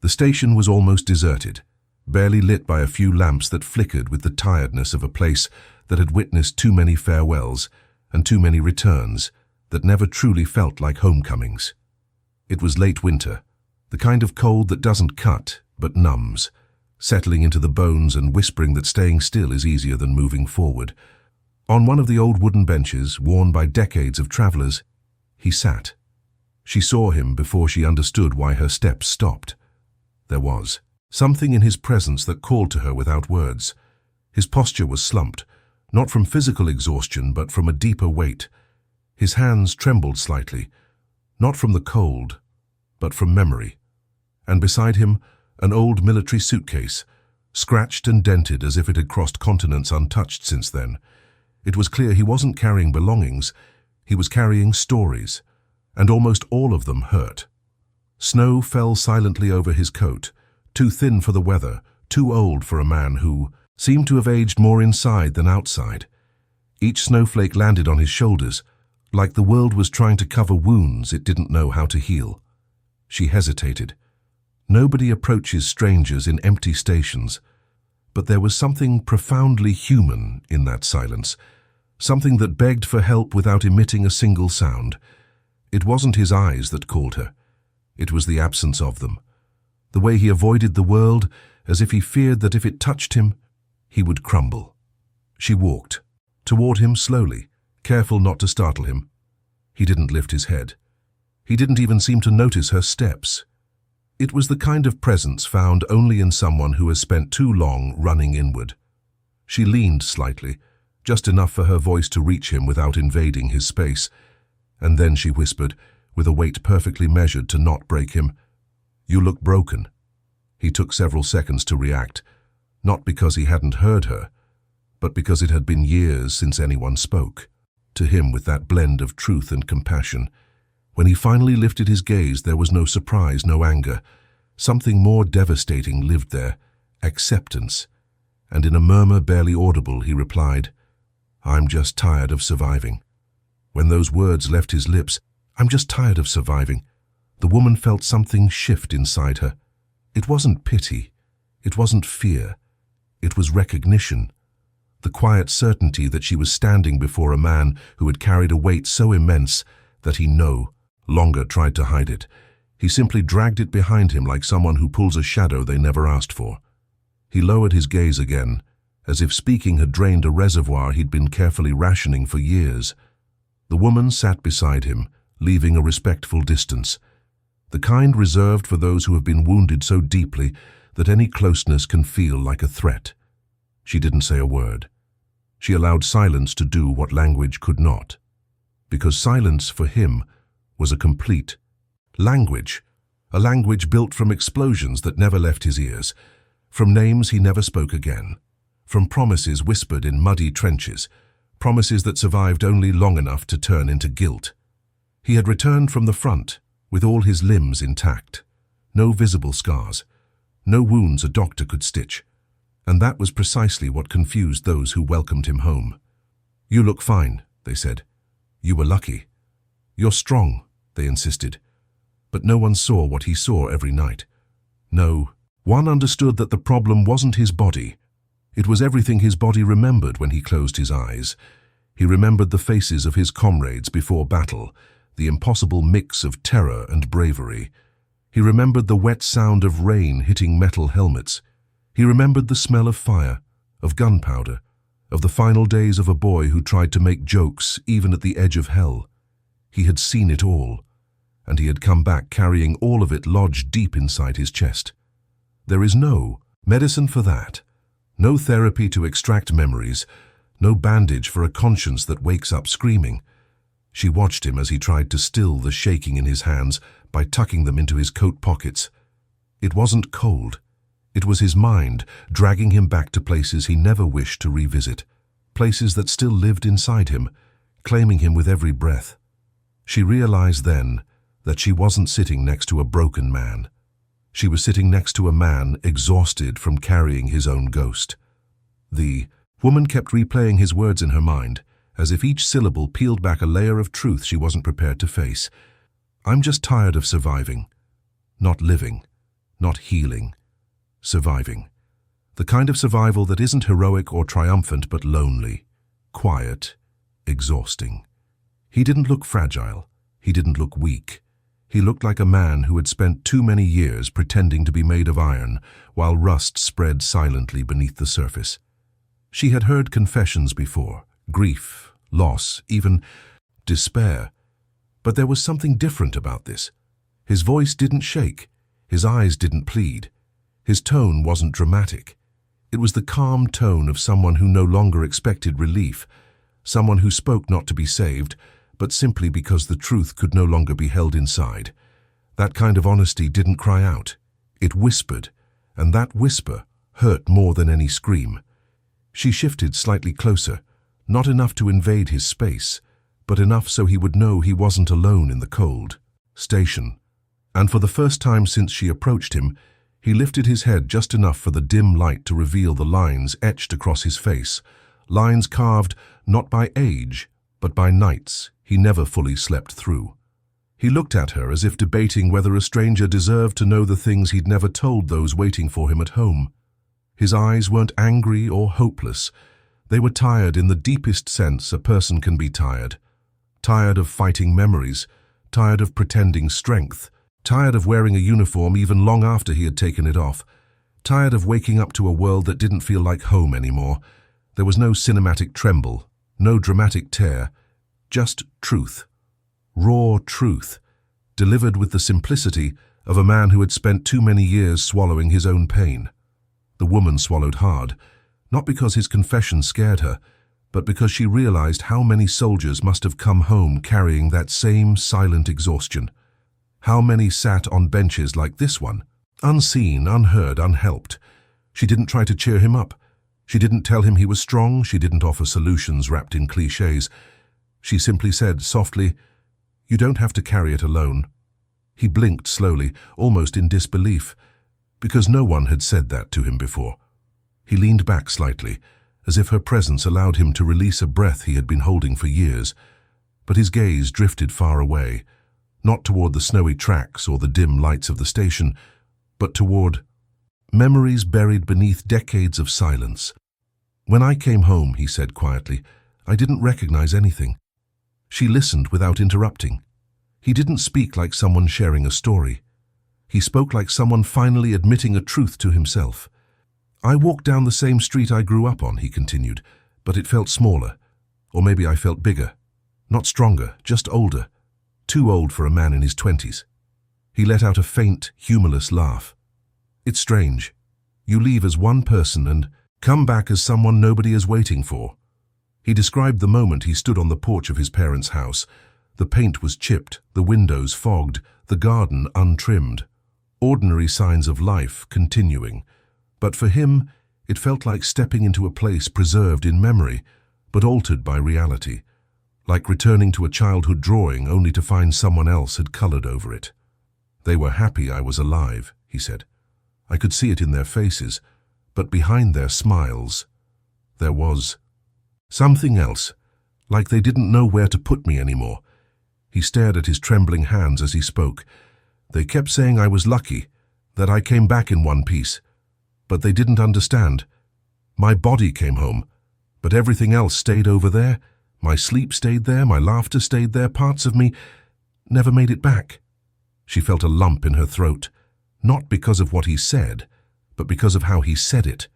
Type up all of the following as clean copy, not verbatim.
The station was almost deserted, barely lit by a few lamps that flickered with the tiredness of a place that had witnessed too many farewells and too many returns that never truly felt like homecomings. It was late winter, the kind of cold that doesn't cut but numbs, settling into the bones and whispering that staying still is easier than moving forward. On one of the old wooden benches, worn by decades of travelers, he sat. She saw him before she understood why her steps stopped. There was something in his presence that called to her without words. His posture was slumped, not from physical exhaustion but from a deeper weight. His hands trembled slightly, not from the cold, but from memory. And beside him, an old military suitcase, scratched and dented as if it had crossed continents untouched since then. It was clear he wasn't carrying belongings, he was carrying stories, and almost all of them hurt. Snow fell silently over his coat, too thin for the weather, too old for a man who seemed to have aged more inside than outside. Each snowflake landed on his shoulders, like the world was trying to cover wounds it didn't know how to heal. She hesitated. Nobody approaches strangers in empty stations, but there was something profoundly human in that silence, something that begged for help without emitting a single sound. It wasn't his eyes that called her. It was the absence of them. The way he avoided the world, as if he feared that if it touched him, he would crumble. She walked toward him slowly, careful not to startle him. He didn't lift his head. He didn't even seem to notice her steps. It was the kind of presence found only in someone who has spent too long running inward. She leaned slightly, just enough for her voice to reach him without invading his space, and then she whispered, with a weight perfectly measured to not break him, "You look broken." He took several seconds to react, not because he hadn't heard her, but because it had been years since anyone spoke to him with that blend of truth and compassion. When he finally lifted his gaze, there was no surprise, no anger. Something more devastating lived there, acceptance. And in a murmur barely audible, he replied, "I'm just tired of surviving." When those words left his lips, "I'm just tired of surviving," the woman felt something shift inside her. It wasn't pity. It wasn't fear. It was recognition. The quiet certainty that she was standing before a man who had carried a weight so immense that he no longer tried to hide it. He simply dragged it behind him like someone who pulls a shadow they never asked for. He lowered his gaze again, as if speaking had drained a reservoir he'd been carefully rationing for years. The woman sat beside him, leaving a respectful distance, the kind reserved for those who have been wounded so deeply that any closeness can feel like a threat. She didn't say a word. She allowed silence to do what language could not. Because silence for him was a complete language, a language built from explosions that never left his ears, from names he never spoke again, from promises whispered in muddy trenches, promises that survived only long enough to turn into guilt. He had returned from the front, with all his limbs intact, no visible scars, no wounds a doctor could stitch, and that was precisely what confused those who welcomed him home. "You look fine," they said. "You were lucky." "You're strong," they insisted. But no one saw what he saw every night. No, one understood that the problem wasn't his body. It was everything his body remembered when he closed his eyes. He remembered the faces of his comrades before battle, the impossible mix of terror and bravery. He remembered the wet sound of rain hitting metal helmets. He remembered the smell of fire, of gunpowder, of the final days of a boy who tried to make jokes even at the edge of hell. He had seen it all, and he had come back carrying all of it lodged deep inside his chest. There is no medicine for that, no therapy to extract memories, no bandage for a conscience that wakes up screaming. She watched him as he tried to still the shaking in his hands by tucking them into his coat pockets. It wasn't cold. It was his mind dragging him back to places he never wished to revisit, places that still lived inside him, claiming him with every breath. She realized then that she wasn't sitting next to a broken man. She was sitting next to a man exhausted from carrying his own ghost. The woman kept replaying his words in her mind, as if each syllable peeled back a layer of truth she wasn't prepared to face. "I'm just tired of surviving. Not living. not healing. Surviving. The kind of survival that isn't heroic or triumphant but lonely, quiet, exhausting. He didn't look fragile. He didn't look weak. He looked like a man who had spent too many years pretending to be made of iron while rust spread silently beneath the surface. She had heard confessions before, grief, loss, even despair. But there was something different about this. His voice didn't shake. His eyes didn't plead. His tone wasn't dramatic. It was the calm tone of someone who no longer expected relief, someone who spoke not to be saved, but simply because the truth could no longer be held inside. That kind of honesty didn't cry out. It whispered, and that whisper hurt more than any scream. She shifted slightly closer, not enough to invade his space, but enough so he would know he wasn't alone in the cold station. And for the first time since she approached him, he lifted his head just enough for the dim light to reveal the lines etched across his face, lines carved not by age, but by nights he never fully slept through. He looked at her as if debating whether a stranger deserved to know the things he'd never told those waiting for him at home. His eyes weren't angry or hopeless. They were tired in the deepest sense a person can be tired. Tired of fighting memories, tired of pretending strength, tired of wearing a uniform even long after he had taken it off, tired of waking up to a world that didn't feel like home anymore. There was no cinematic tremble, no dramatic tear, just truth. Raw truth, delivered with the simplicity of a man who had spent too many years swallowing his own pain. The woman swallowed hard, not because his confession scared her, but because she realized how many soldiers must have come home carrying that same silent exhaustion. How many sat on benches like this one, unseen, unheard, unhelped. She didn't try to cheer him up. She didn't tell him he was strong. She didn't offer solutions wrapped in cliches. She simply said softly, "You don't have to carry it alone." He blinked slowly, almost in disbelief, because no one had said that to him before. He leaned back slightly, as if her presence allowed him to release a breath he had been holding for years. But his gaze drifted far away, not toward the snowy tracks or the dim lights of the station, but toward memories buried beneath decades of silence. "When I came home," he said quietly, "I didn't recognize anything." She listened without interrupting. He didn't speak like someone sharing a story. He spoke like someone finally admitting a truth to himself. "I walked down the same street I grew up on," he continued, "but it felt smaller. Or maybe I felt bigger. Not stronger, just older. Too old for a man in his 20s. He let out a faint, humorless laugh. "It's strange. You leave as one person and come back as someone nobody is waiting for." He described the moment he stood on the porch of his parents' house. The paint was chipped, the windows fogged, the garden untrimmed. Ordinary signs of life continuing. But for him, it felt like stepping into a place preserved in memory, but altered by reality. Like returning to a childhood drawing only to find someone else had colored over it. "They were happy I was alive," he said. "I could see it in their faces, but behind their smiles, there was something else, like they didn't know where to put me anymore." He stared at his trembling hands as he spoke. "They kept saying I was lucky, that I came back in one piece. But they didn't understand. My body came home, but everything else stayed over there. My sleep stayed there, my laughter stayed there, parts of me never made it back." She felt a lump in her throat, not because of what he said, but because of how he said it,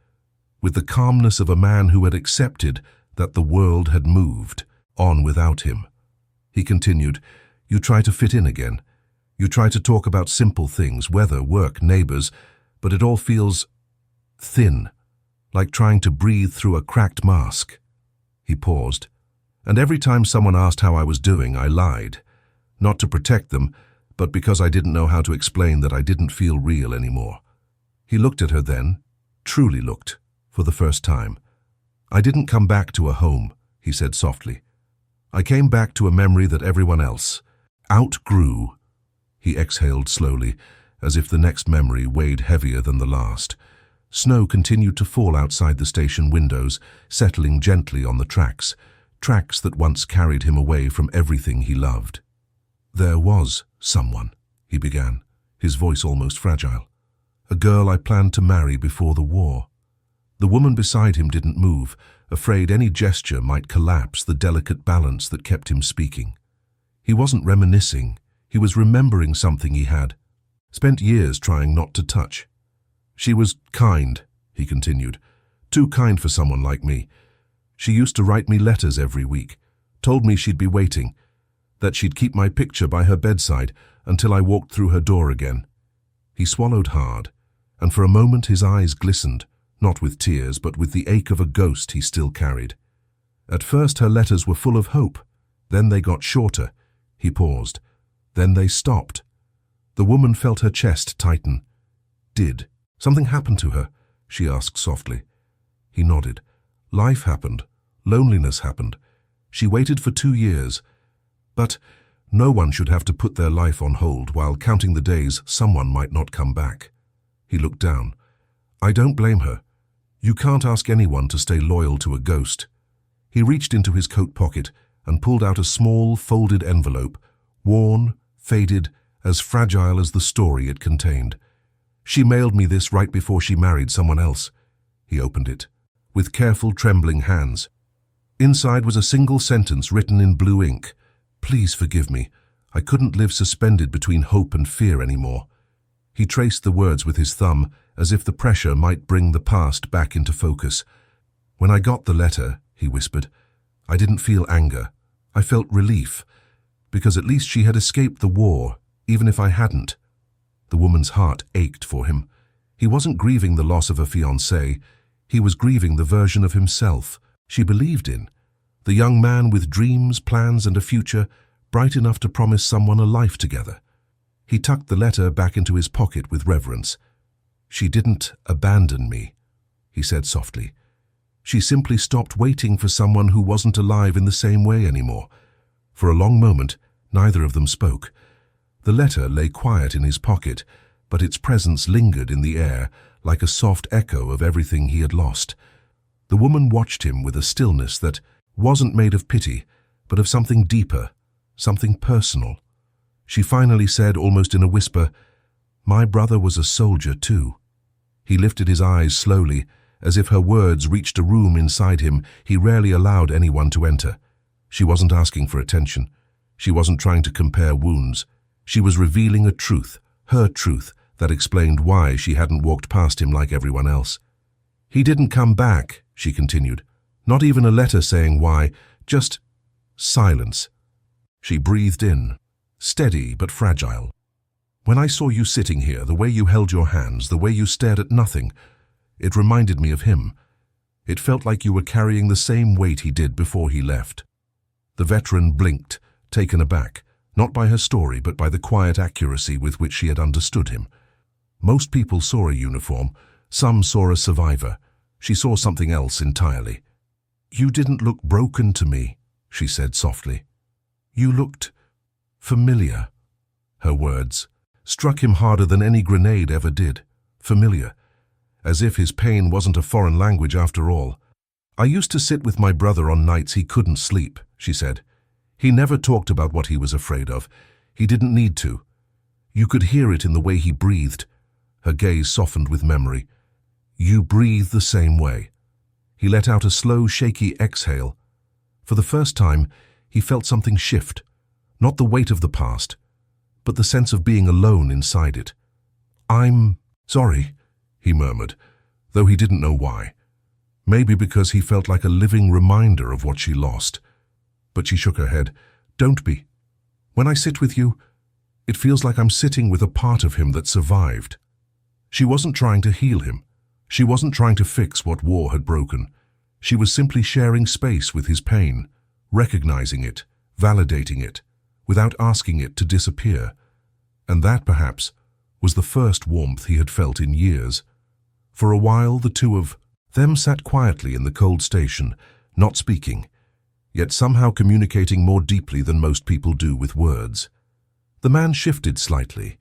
with the calmness of a man who had accepted that the world had moved on without him. He continued, "You try to fit in again. You try to talk about simple things, weather, work, neighbors, but it all feels thin, like trying to breathe through a cracked mask." He paused. "And every time someone asked how I was doing, I lied. Not to protect them, but because I didn't know how to explain that I didn't feel real anymore." He looked at her then, truly looked, for the first time. "I didn't come back to a home," he said softly. "I came back to a memory that everyone else outgrew." He exhaled slowly, as if the next memory weighed heavier than the last. Snow continued to fall outside the station windows, settling gently on the tracks that once carried him away from everything he loved. "There was someone," he began, his voice almost fragile. A girl I planned to marry before the war. The woman beside him didn't move, afraid any gesture might collapse the delicate balance that kept him speaking. He wasn't reminiscing, he was remembering something he had spent years trying not to touch. She was kind, he continued, too kind for someone like me. She used to write me letters every week, told me she'd be waiting, that she'd keep my picture by her bedside until I walked through her door again. He swallowed hard, and for a moment his eyes glistened, not with tears, but with the ache of a ghost he still carried. At first her letters were full of hope, then they got shorter. He paused. Then they stopped. The woman felt her chest tighten. Did something happen to her? She asked softly. He nodded. Life happened. Loneliness happened. She waited for 2 years. But no one should have to put their life on hold while counting the days someone might not come back. He looked down. I don't blame her. You can't ask anyone to stay loyal to a ghost. He reached into his coat pocket and pulled out a small, folded envelope, worn, faded, as fragile as the story it contained. She mailed me this right before she married someone else. He opened it, with careful, trembling hands. Inside was a single sentence written in blue ink. Please forgive me. I couldn't live suspended between hope and fear anymore. He traced the words with his thumb, as if the pressure might bring the past back into focus. When I got the letter, he whispered, I didn't feel anger. I felt relief, because at least she had escaped the war, even if I hadn't. The woman's heart ached for him. He wasn't grieving the loss of a fiancée. He was grieving the version of himself she believed in, the young man with dreams, plans, and a future bright enough to promise someone a life together. He tucked the letter back into his pocket with reverence. She didn't abandon me, he said softly. She simply stopped waiting for someone who wasn't alive in the same way anymore. For a long moment, neither of them spoke. The letter lay quiet in his pocket, but its presence lingered in the air like a soft echo of everything he had lost. The woman watched him with a stillness that wasn't made of pity, but of something deeper, something personal. She finally said, almost in a whisper, My brother was a soldier too. He lifted his eyes slowly, as if her words reached a room inside him he rarely allowed anyone to enter. She wasn't asking for attention. She wasn't trying to compare wounds. She was revealing a truth, her truth, that explained why she hadn't walked past him like everyone else. He didn't come back, she continued. Not even a letter saying why, just silence. She breathed in, steady but fragile. When I saw you sitting here, the way you held your hands, the way you stared at nothing, it reminded me of him. It felt like you were carrying the same weight he did before he left. The veteran blinked, taken aback, not by her story but by the quiet accuracy with which she had understood him. Most people saw a uniform, some saw a survivor. She saw something else entirely. You didn't look broken to me, she said softly. You looked familiar. Her words struck him harder than any grenade ever did. Familiar. As if his pain wasn't a foreign language after all. I used to sit with my brother on nights he couldn't sleep, she said. He never talked about what he was afraid of. He didn't need to. You could hear it in the way he breathed. Her gaze softened with memory. You breathe the same way. He let out a slow, shaky exhale. For the first time, he felt something shift. Not the weight of the past, but the sense of being alone inside it. I'm sorry, he murmured, though he didn't know why. Maybe because he felt like a living reminder of what she lost. But she shook her head. Don't be. When I sit with you, it feels like I'm sitting with a part of him that survived. She wasn't trying to heal him. She wasn't trying to fix what war had broken. She was simply sharing space with his pain, recognizing it, validating it, without asking it to disappear. And that, perhaps, was the first warmth he had felt in years. For a while, the two of them sat quietly in the cold station, not speaking, yet somehow communicating more deeply than most people do with words. The man shifted slightly,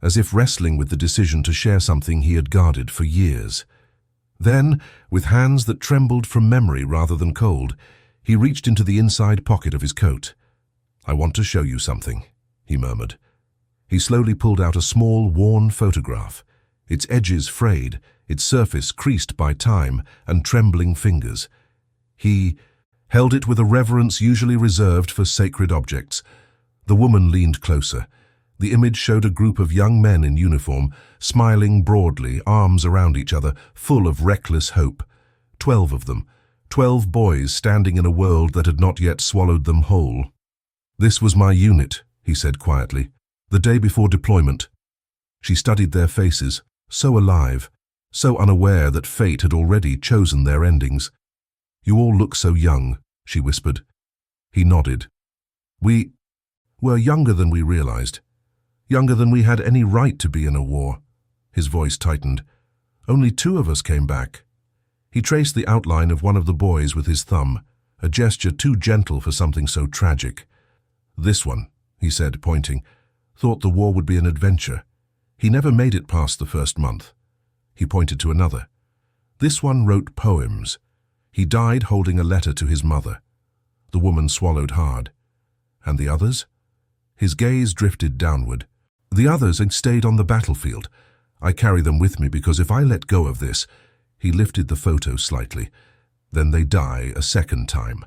as if wrestling with the decision to share something he had guarded for years. Then, with hands that trembled from memory rather than cold, he reached into the inside pocket of his coat. I want to show you something, he murmured. He slowly pulled out a small, worn photograph. its edges frayed, its surface creased by time and trembling fingers. He held it with a reverence usually reserved for sacred objects. The woman leaned closer. The image showed a group of young men in uniform, smiling broadly, arms around each other, full of reckless hope. 12 of them, 12 boys standing in a world that had not yet swallowed them whole. "This was my unit," he said quietly, "the day before deployment." She studied their faces, so alive, so unaware that fate had already chosen their endings. "You all look so young," she whispered. He nodded. "We were younger than we realized. Younger than we had any right to be in a war." His voice tightened. "Only 2 of us came back." He traced the outline of one of the boys with his thumb, a gesture too gentle for something so tragic. "This one," he said, pointing, "thought the war would be an adventure. He never made it past the first month." He pointed to another. "This one wrote poems. He died holding a letter to his mother." The woman swallowed hard. "And the others?" His gaze drifted downward. "The others had stayed on the battlefield. I carry them with me because if I let go of this—" He lifted the photo slightly. "Then they die a second time."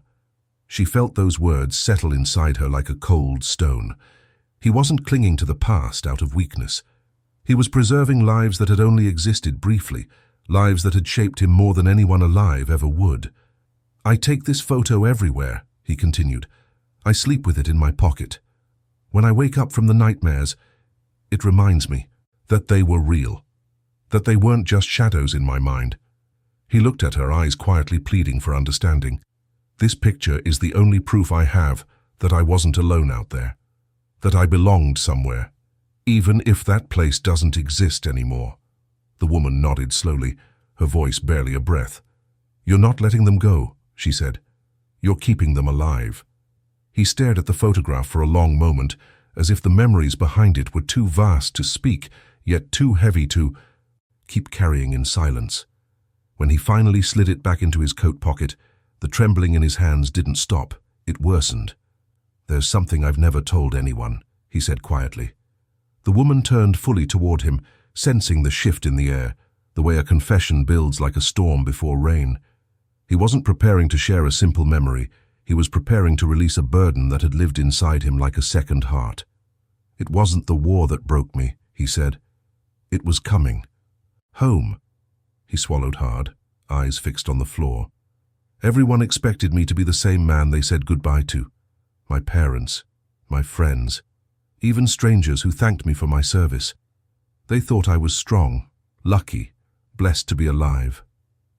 She felt those words settle inside her like a cold stone. He wasn't clinging to the past out of weakness. He was preserving lives that had only existed briefly, lives that had shaped him more than anyone alive ever would. "I take this photo everywhere," he continued. "I sleep with it in my pocket. When I wake up from the nightmares, it reminds me that they were real, that they weren't just shadows in my mind." He looked at her, eyes quietly pleading for understanding. "This picture is the only proof I have that I wasn't alone out there, that I belonged somewhere, even if that place doesn't exist anymore." The woman nodded slowly, her voice barely a breath. "You're not letting them go," she said. "You're keeping them alive." He stared at the photograph for a long moment, as if the memories behind it were too vast to speak, yet too heavy to keep carrying in silence. When he finally slid it back into his coat pocket, the trembling in his hands didn't stop, it worsened. "There's something I've never told anyone," he said quietly. The woman turned fully toward him, sensing the shift in the air, the way a confession builds like a storm before rain. He wasn't preparing to share a simple memory. He was preparing to release a burden that had lived inside him like a second heart. "It wasn't the war that broke me," he said. "It was coming. Home." He swallowed hard, eyes fixed on the floor. "Everyone expected me to be the same man they said goodbye to. My parents, my friends, even strangers who thanked me for my service. They thought I was strong, lucky, blessed to be alive."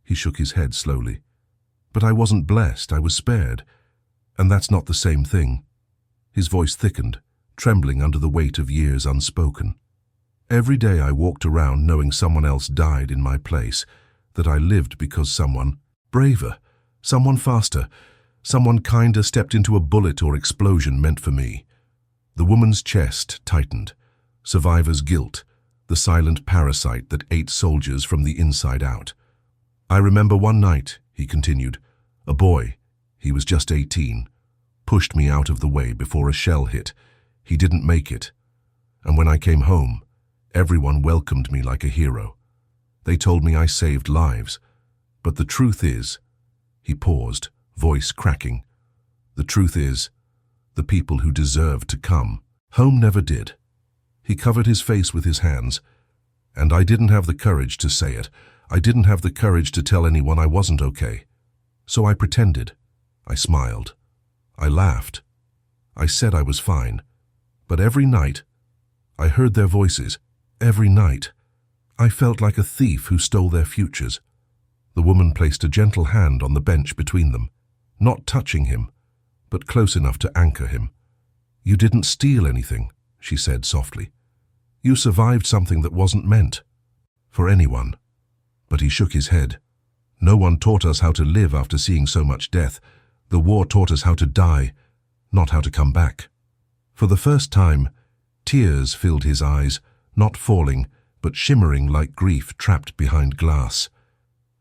He shook his head slowly. "But I wasn't blessed, I was spared. And that's not the same thing." His voice thickened, trembling under the weight of years unspoken. "Every day I walked around knowing someone else died in my place, that I lived because someone braver, someone faster, someone kinder stepped into a bullet or explosion meant for me." The woman's chest tightened. Survivor's guilt, the silent parasite that ate soldiers from the inside out. "I remember one night," he continued, "a boy, he was just 18, pushed me out of the way before a shell hit. He didn't make it. And when I came home, everyone welcomed me like a hero. They told me I saved lives. But the truth is," he paused, voice cracking, "the truth is, the people who deserved to come home never did." He covered his face with his hands. "And I didn't have the courage to say it. I didn't have the courage to tell anyone I wasn't okay. So I pretended. I smiled. I laughed. I said I was fine. But every night, I heard their voices. Every night, I felt like a thief who stole their futures." The woman placed a gentle hand on the bench between them, not touching him, but close enough to anchor him. "You didn't steal anything," she said softly. "You survived something that wasn't meant for anyone." But he shook his head. "No one taught us how to live after seeing so much death. The war taught us how to die, not how to come back." For the first time, tears filled his eyes, not falling, but shimmering like grief trapped behind glass.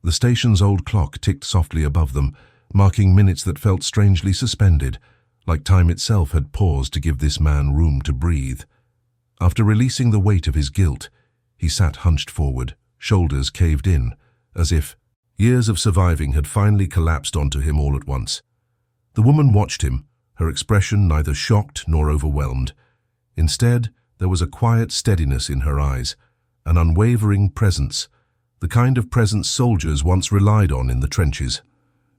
The station's old clock ticked softly above them, marking minutes that felt strangely suspended, like time itself had paused to give this man room to breathe. After releasing the weight of his guilt, He sat hunched forward, shoulders caved in, as if years of surviving had finally collapsed onto him all at once. The woman watched him, her expression neither shocked nor overwhelmed. Instead, there was a quiet steadiness in her eyes, an unwavering presence, the kind of presence soldiers once relied on in the trenches.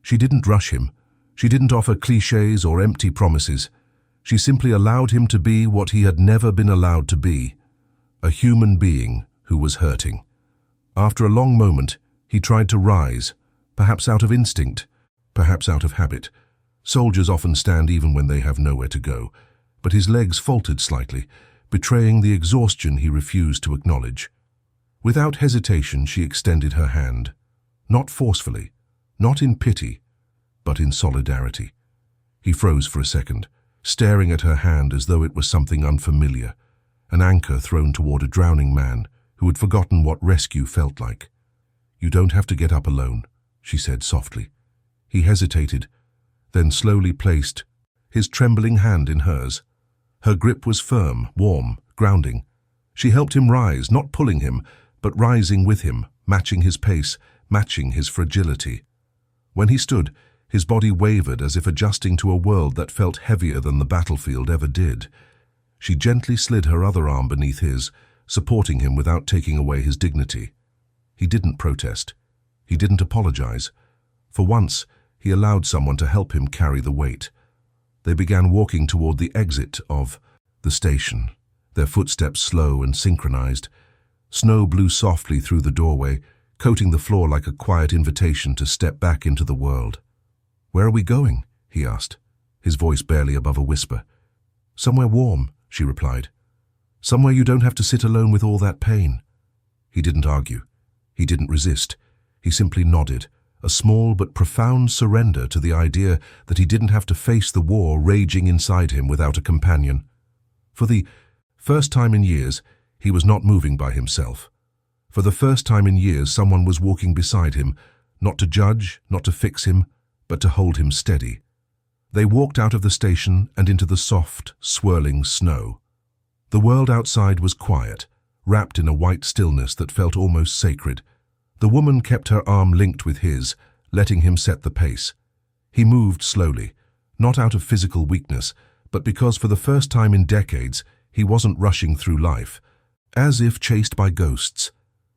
She didn't rush him. She didn't offer cliches or empty promises. She simply allowed him to be what he had never been allowed to be, a human being who was hurting. After a long moment, he tried to rise, perhaps out of instinct, perhaps out of habit. Soldiers often stand even when they have nowhere to go, but his legs faltered slightly, betraying the exhaustion he refused to acknowledge. Without hesitation, she extended her hand, not forcefully, not in pity, but in solidarity. He froze for a second, staring at her hand as though it was something unfamiliar, an anchor thrown toward a drowning man who had forgotten what rescue felt like. "You don't have to get up alone," she said softly. He hesitated, then slowly placed his trembling hand in hers. Her grip was firm, warm, grounding. She helped him rise, not pulling him, but rising with him, matching his pace, matching his fragility. When he stood, his body wavered as if adjusting to a world that felt heavier than the battlefield ever did. She gently slid her other arm beneath his, supporting him without taking away his dignity. He didn't protest. He didn't apologize. For once, he allowed someone to help him carry the weight. They began walking toward the exit of the station, their footsteps slow and synchronized. Snow blew softly through the doorway, coating the floor like a quiet invitation to step back into the world. "Where are we going?" he asked, his voice barely above a whisper. "Somewhere warm," she replied. "Somewhere you don't have to sit alone with all that pain." He didn't argue. He didn't resist. He simply nodded, a small but profound surrender to the idea that he didn't have to face the war raging inside him without a companion. For the first time in years, he was not moving by himself. For the first time in years, someone was walking beside him, not to judge, not to fix him, but to hold him steady. They walked out of the station and into the soft, swirling snow. The world outside was quiet, wrapped in a white stillness that felt almost sacred. The woman kept her arm linked with his, letting him set the pace. He moved slowly, not out of physical weakness, but because for the first time in decades, he wasn't rushing through life, as if chased by ghosts.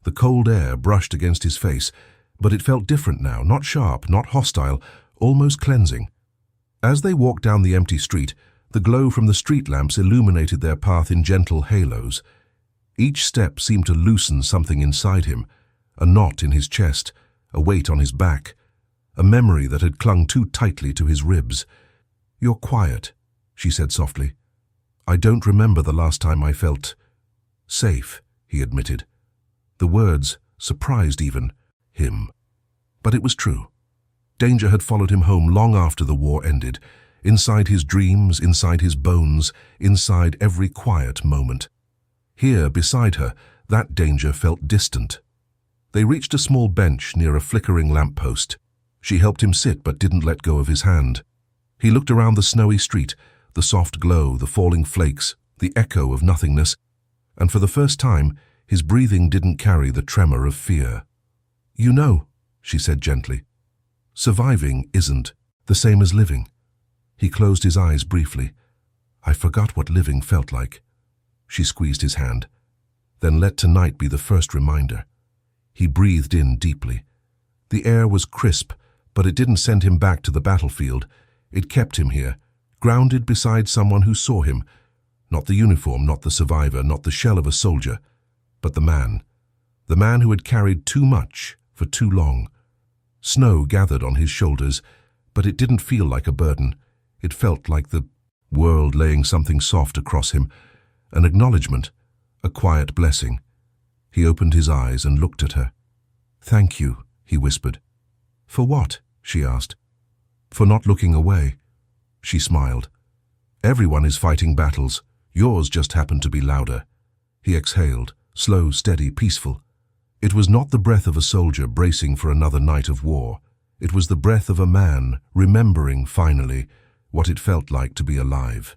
The cold air brushed against his face, but it felt different now, not sharp, not hostile, almost cleansing. As they walked down the empty street, the glow from the street lamps illuminated their path in gentle halos. Each step seemed to loosen something inside him, a knot in his chest, a weight on his back, a memory that had clung too tightly to his ribs. "You're quiet," she said softly. "I don't remember the last time I felt safe," he admitted. The words surprised even him. But it was true. Danger had followed him home long after the war ended, inside his dreams, inside his bones, inside every quiet moment. Here, beside her, that danger felt distant. They reached a small bench near a flickering lamppost. She helped him sit but didn't let go of his hand. He looked around the snowy street, the soft glow, the falling flakes, the echo of nothingness, and for the first time, his breathing didn't carry the tremor of fear. "You know," she said gently, "surviving isn't the same as living." He closed his eyes briefly. "I forgot what living felt like." She squeezed his hand. "Then let tonight be the first reminder." He breathed in deeply. The air was crisp, but it didn't send him back to the battlefield. It kept him here, grounded beside someone who saw him. Not the uniform, not the survivor, not the shell of a soldier, but the man who had carried too much for too long. Snow gathered on his shoulders, but it didn't feel like a burden. It felt like the world laying something soft across him, an acknowledgement, a quiet blessing. He opened his eyes and looked at her. "Thank you," he whispered. "For what?" she asked. "For not looking away." She smiled. "Everyone is fighting battles. Yours just happened to be louder." He exhaled, slow, steady, peaceful. It was not the breath of a soldier bracing for another night of war. It was the breath of a man remembering, finally, what it felt like to be alive.